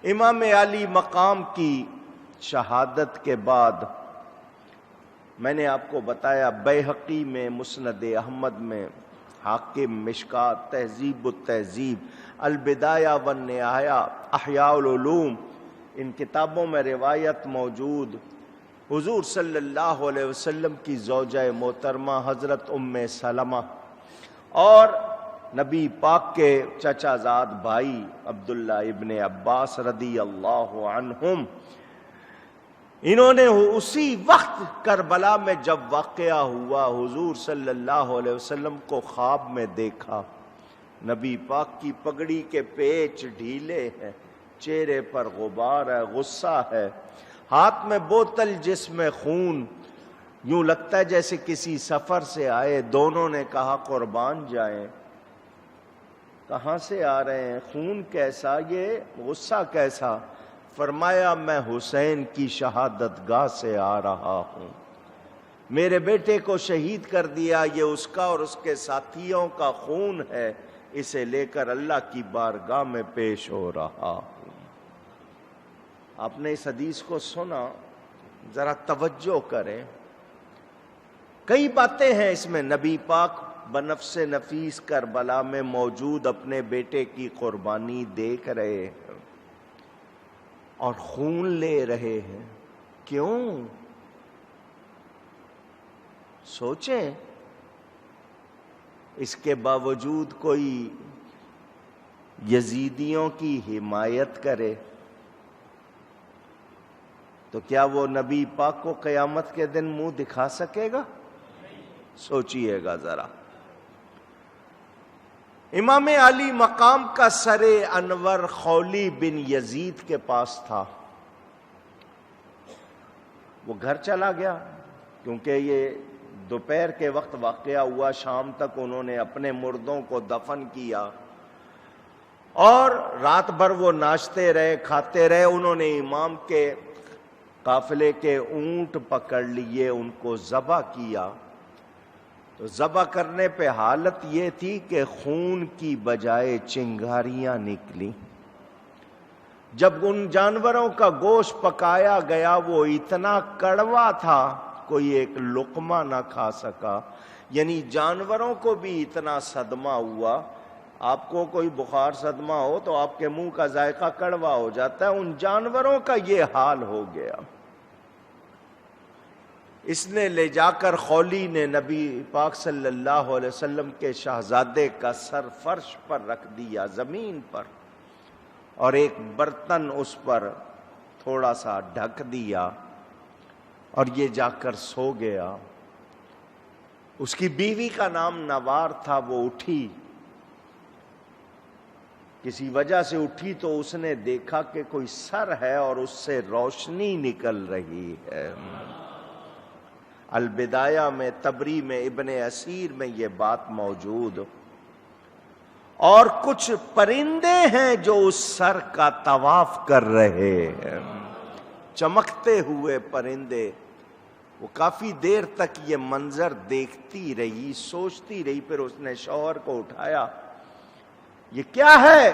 امام علی مقام کی شہادت کے بعد میں نے آپ کو بتایا بیہقی میں، مسند احمد میں، حاکم، مشکات، تہذیب التہذیب، البدایہ والنہایہ، احیاء العلوم، ان کتابوں میں روایت موجود حضور صلی اللہ علیہ وسلم کی زوجہ محترمہ حضرت ام سلمہ اور نبی پاک کے چچا زاد بھائی عبداللہ ابن عباس رضی اللہ عنہم، انہوں نے اسی وقت کربلا میں جب واقعہ ہوا حضور صلی اللہ علیہ وسلم کو خواب میں دیکھا۔ نبی پاک کی پگڑی کے پیچ ڈھیلے ہیں، چہرے پر غبار ہے، غصہ ہے، ہاتھ میں بوتل جس میں خون، یوں لگتا ہے جیسے کسی سفر سے آئے۔ دونوں نے کہا قربان جائیں، کہاں سے آ رہے ہیں؟ خون کیسا؟ یہ غصہ کیسا؟ فرمایا میں حسین کی شہادت گاہ سے آ رہا ہوں، میرے بیٹے کو شہید کر دیا، یہ اس کا اور اس کے ساتھیوں کا خون ہے، اسے لے کر اللہ کی بارگاہ میں پیش ہو رہا ہوں۔ آپ نے اس حدیث کو سنا، ذرا توجہ کریں، کئی باتیں ہیں اس میں۔ نبی پاک بنفس نفیس کربلا میں موجود اپنے بیٹے کی قربانی دیکھ رہے ہیں اور خون لے رہے ہیں۔ کیوں؟ سوچیں، اس کے باوجود کوئی یزیدیوں کی حمایت کرے تو کیا وہ نبی پاک کو قیامت کے دن منہ دکھا سکے گا؟ سوچئے گا ذرا۔ امام علی مقام کا سر انور خولی بن یزید کے پاس تھا، وہ گھر چلا گیا کیونکہ یہ دوپہر کے وقت واقعہ ہوا، شام تک انہوں نے اپنے مردوں کو دفن کیا اور رات بھر وہ ناشتے رہے، کھاتے رہے۔ انہوں نے امام کے قافلے کے اونٹ پکڑ لیے، ان کو ذبح کیا۔ تو ذبح کرنے پہ حالت یہ تھی کہ خون کی بجائے چنگاریاں نکلی۔ جب ان جانوروں کا گوشت پکایا گیا وہ اتنا کڑوا تھا کوئی ایک لقمہ نہ کھا سکا، یعنی جانوروں کو بھی اتنا صدمہ ہوا۔ آپ کو کوئی بخار صدمہ ہو تو آپ کے منہ کا ذائقہ کڑوا ہو جاتا ہے، ان جانوروں کا یہ حال ہو گیا۔ اس نے لے جا کر خولی نے نبی پاک صلی اللہ علیہ وسلم کے شہزادے کا سر فرش پر رکھ دیا، زمین پر، اور ایک برتن اس پر تھوڑا سا ڈھک دیا اور یہ جا کر سو گیا۔ اس کی بیوی کا نام نوار تھا، وہ اٹھی، کسی وجہ سے اٹھی تو اس نے دیکھا کہ کوئی سر ہے اور اس سے روشنی نکل رہی ہے۔ البدایہ میں، تبری میں، ابن اسیر میں یہ بات موجود، اور کچھ پرندے ہیں جو اس سر کا طواف کر رہے ہیں، چمکتے ہوئے پرندے۔ وہ کافی دیر تک یہ منظر دیکھتی رہی، سوچتی رہی، پھر اس نے شوہر کو اٹھایا، یہ کیا ہے؟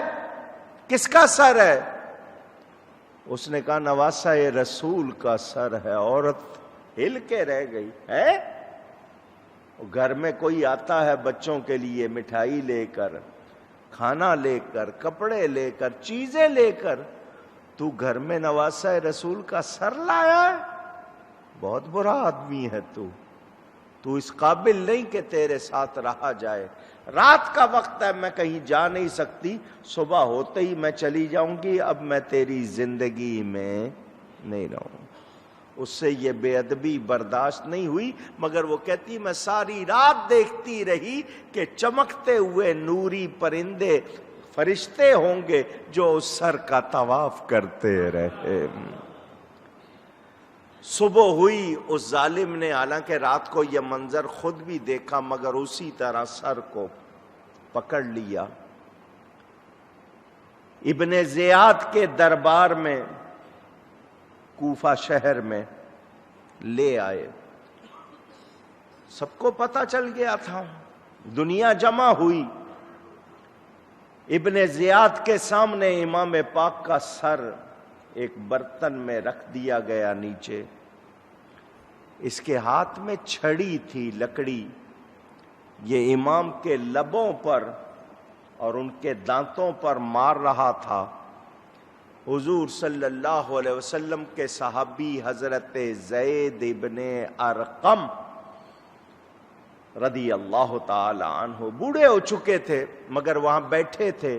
کس کا سر ہے؟ اس نے کہا نواسہ رسول کا سر ہے۔ عورت ہل کے رہ گئی ہے۔ گھر میں کوئی آتا ہے بچوں کے لیے مٹھائی لے کر، کھانا لے کر، کپڑے لے کر، چیزیں لے کر، تو گھر میں نواسہ رسول کا سر لایا ہے؟ بہت برا آدمی ہے تو اس قابل نہیں کہ تیرے ساتھ رہا جائے۔ رات کا وقت ہے، میں کہیں جا نہیں سکتی، صبح ہوتے ہی میں چلی جاؤں گی، اب میں تیری زندگی میں نہیں رہوں۔ اس سے یہ بے ادبی برداشت نہیں ہوئی، مگر وہ کہتی میں ساری رات دیکھتی رہی کہ چمکتے ہوئے نوری پرندے فرشتے ہوں گے جو اس سر کا طواف کرتے رہے۔ صبح ہوئی، اس ظالم نے حالانکہ رات کو یہ منظر خود بھی دیکھا مگر اسی طرح سر کو پکڑ لیا۔ ابن زیاد کے دربار میں کوفہ شہر میں لے آئے، سب کو پتہ چل گیا تھا، دنیا جمع ہوئی۔ ابن زیاد کے سامنے امام پاک کا سر ایک برتن میں رکھ دیا گیا نیچے. اس کے ہاتھ میں چھڑی تھی لکڑی. یہ امام کے لبوں پر اور ان کے دانتوں پر مار رہا تھا. حضور صلی اللہ علیہ وسلم کے صحابی حضرت زید ابن ارقم رضی اللہ تعالی عنہ بوڑھے ہو چکے تھے مگر وہاں بیٹھے تھے.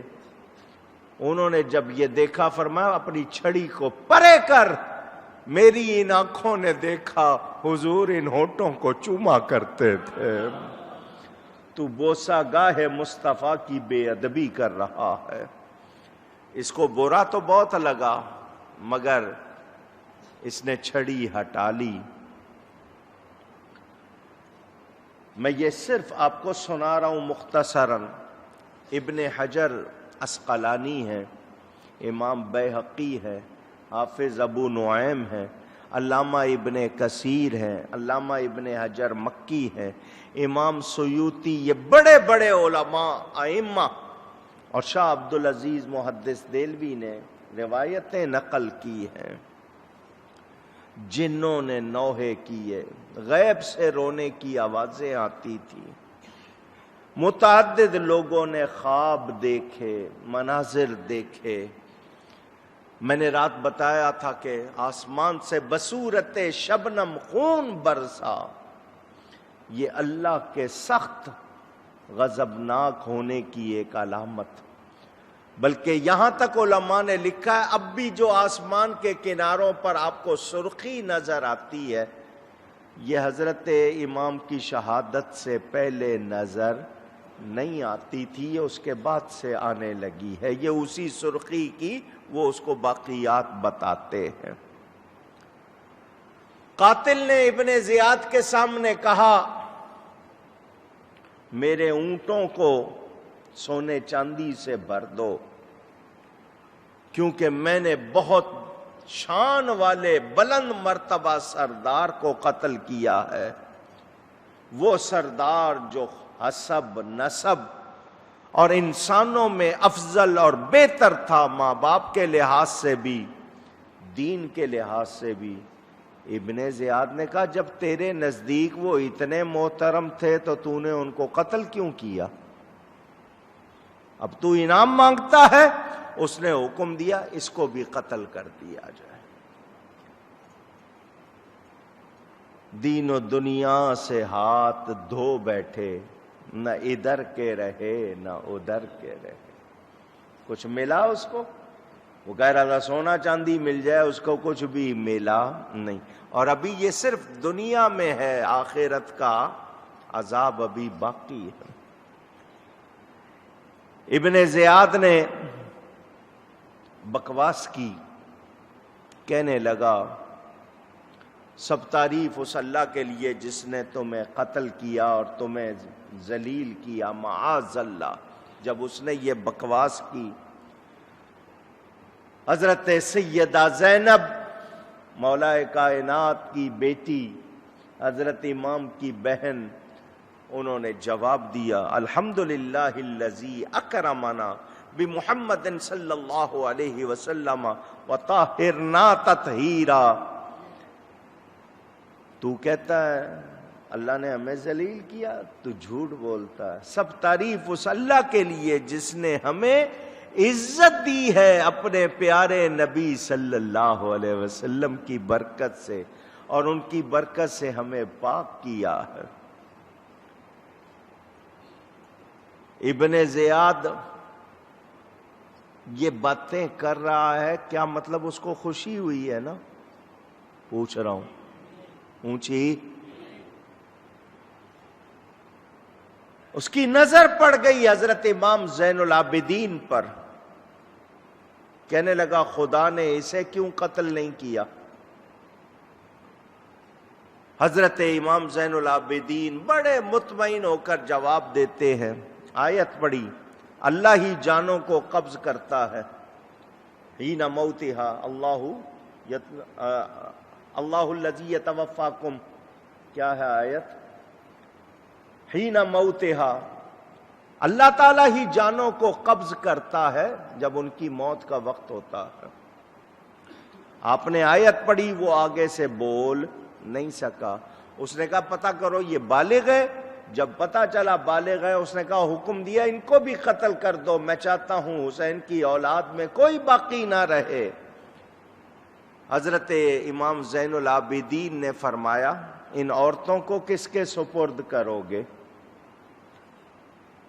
انہوں نے جب یہ دیکھا فرمایا اپنی چھڑی کو پرے کر. میری ان آنکھوں نے دیکھا حضور ان ہونٹوں کو چوما کرتے تھے. تو بوسہ گاہ مصطفیٰ کی بے ادبی کر رہا ہے. اس کو برا تو بہت لگا مگر اس نے چھڑی ہٹا لی. میں یہ صرف آپ کو سنا رہا ہوں مختصراً. ابن حجر عسقلانی ہے، امام بیہقی ہے، حافظ ابو نعیم ہے، علامہ ابن کثیر ہیں، علامہ ابن حجر مکی ہے، امام سیوطی، یہ بڑے بڑے علماء ائمہ اور شاہ عبدالعزیز محدث دہلوی نے روایتیں نقل کی ہیں. جنوں نے نوحے کیے، غیب سے رونے کی آوازیں آتی تھی. متعدد لوگوں نے خواب دیکھے، مناظر دیکھے. میں نے رات بتایا تھا کہ آسمان سے بصورت شبنم خون برسا. یہ اللہ کے سخت غضبناک ہونے کی ایک علامت. بلکہ یہاں تک علماء نے لکھا ہے اب بھی جو آسمان کے کناروں پر آپ کو سرخی نظر آتی ہے یہ حضرت امام کی شہادت سے پہلے نظر نہیں آتی تھی، یہ اس کے بعد سے آنے لگی ہے. یہ اسی سرخی کی وہ اس کو باقیات بتاتے ہیں. قاتل نے ابن زیاد کے سامنے کہا میرے اونٹوں کو سونے چاندی سے بھر دو کیونکہ میں نے بہت شان والے بلند مرتبہ سردار کو قتل کیا ہے. وہ سردار جو حسب نسب اور انسانوں میں افضل اور بہتر تھا، ماں باپ کے لحاظ سے بھی دین کے لحاظ سے بھی. ابن زیاد نے کہا جب تیرے نزدیک وہ اتنے محترم تھے تو تو نے ان کو قتل کیوں کیا؟ اب تو انعام مانگتا ہے. اس نے حکم دیا اس کو بھی قتل کر دیا جائے. دین و دنیا سے ہاتھ دھو بیٹھے، نہ ادھر کے رہے نہ ادھر کے رہے. کچھ ملا اس کو؟ وہ کہہ رہا تھا سونا چاندی مل جائے، اس کو کچھ بھی ملا نہیں. اور ابھی یہ صرف دنیا میں ہے، آخرت کا عذاب ابھی باقی ہے. ابن زیاد نے بکواس کی، کہنے لگا سب تعریف اس اللہ کے لیے جس نے تمہیں قتل کیا اور تمہیں ذلیل کیا، معاذ اللہ. جب اس نے یہ بکواس کی، حضرت سیدہ زینب مولا کائنات کی بیٹی، حضرت امام کی بہن، انہوں نے جواب دیا الحمدللہ الذی اکرمنا بمحمد صلی اللہ علیہ وسلم وطہرنا تطہیرا. تو کہتا ہے اللہ نے ہمیں ذلیل کیا، تو جھوٹ بولتا ہے. سب تعریف اس اللہ کے لیے جس نے ہمیں عزت دی ہے اپنے پیارے نبی صلی اللہ علیہ وسلم کی برکت سے، اور ان کی برکت سے ہمیں پاک کیا ہے. ابن زیاد یہ باتیں کر رہا ہے، کیا مطلب اس کو خوشی ہوئی ہے نا؟ پوچھ رہا ہوں. اونچی اس کی نظر پڑ گئی حضرت امام زین العابدین پر. کہنے لگا خدا نے اسے کیوں قتل نہیں کیا؟ حضرت امام زین العابدین بڑے مطمئن ہو کر جواب دیتے ہیں. آیت پڑھی اللہ ہی جانوں کو قبض کرتا ہے، حین موتہا اللہ الذی یتوفاکم. کیا ہے آیت؟ حین موتہا اللہ تعالیٰ ہی جانوں کو قبض کرتا ہے جب ان کی موت کا وقت ہوتا ہے۔ آپ نے آیت پڑھی، وہ آگے سے بول نہیں سکا۔ اس نے کہا پتہ کرو یہ بالغ ہے۔ جب پتہ چلا بالغ ہے، اس نے کہا حکم دیا ان کو بھی قتل کر دو، میں چاہتا ہوں حسین کی اولاد میں کوئی باقی نہ رہے۔ حضرت امام زین العابدین نے فرمایا ان عورتوں کو کس کے سپرد کرو گے؟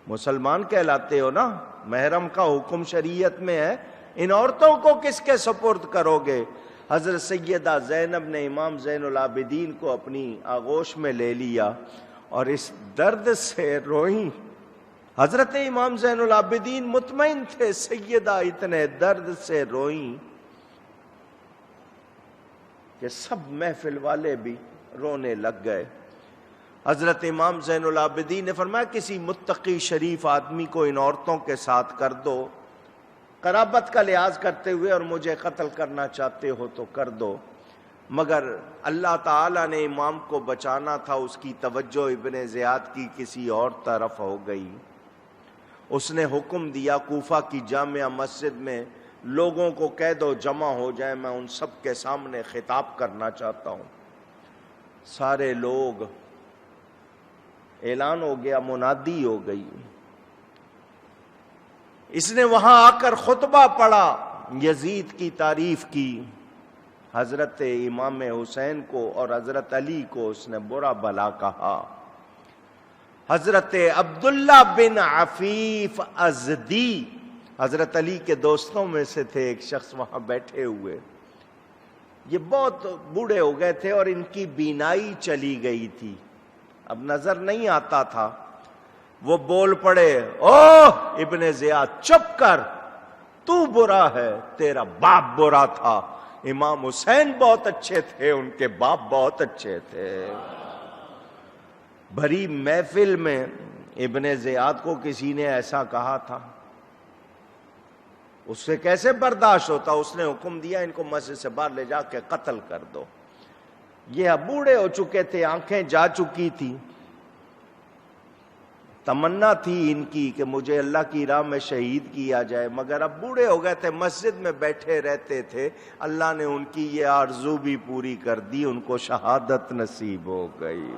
مسلمان کہلاتے ہو نا، محرم کا حکم شریعت میں ہے، ان عورتوں کو کس کے سپرد کرو گے؟ حضرت سیدہ زینب نے امام زین العابدین کو اپنی آغوش میں لے لیا اور اس درد سے روئیں۔ حضرت امام زین العابدین مطمئن تھے، سیدہ اتنے درد سے روئیں کہ سب محفل والے بھی رونے لگ گئے۔ حضرت امام زین العابدین نے فرمایا کسی متقی شریف آدمی کو ان عورتوں کے ساتھ کر دو، قرابت کا لحاظ کرتے ہوئے، اور مجھے قتل کرنا چاہتے ہو تو کر دو۔ مگر اللہ تعالیٰ نے امام کو بچانا تھا، اس کی توجہ ابن زیاد کی کسی اور طرف ہو گئی۔ اس نے حکم دیا کوفہ کی جامع مسجد میں لوگوں کو کہہ دو جمع ہو جائیں، میں ان سب کے سامنے خطاب کرنا چاہتا ہوں۔ سارے لوگ، اعلان ہو گیا، منادی ہو گئی۔ اس نے وہاں آ کر خطبہ پڑھا، یزید کی تعریف کی، حضرت امام حسین کو اور حضرت علی کو اس نے برا بھلا کہا۔ حضرت عبداللہ بن عفیف ازدی حضرت علی کے دوستوں میں سے تھے، ایک شخص وہاں بیٹھے ہوئے، یہ بہت بوڑھے ہو گئے تھے اور ان کی بینائی چلی گئی تھی، اب نظر نہیں آتا تھا۔ وہ بول پڑے، اوہ ابن زیاد چپ کر، تو برا ہے، تیرا باپ برا تھا، امام حسین بہت اچھے تھے، ان کے باپ بہت اچھے تھے۔ بھری محفل میں ابن زیاد کو کسی نے ایسا کہا تھا، اس سے کیسے برداشت ہوتا؟ اس نے حکم دیا ان کو مسجد سے باہر لے جا کے قتل کر دو۔ یہ اب بوڑھے ہو چکے تھے، آنکھیں جا چکی تھی، تمنا تھی ان کی کہ مجھے اللہ کی راہ میں شہید کیا جائے، مگر اب بوڑھے ہو گئے تھے، مسجد میں بیٹھے رہتے تھے، اللہ نے ان کی یہ آرزو بھی پوری کر دی، ان کو شہادت نصیب ہو گئی۔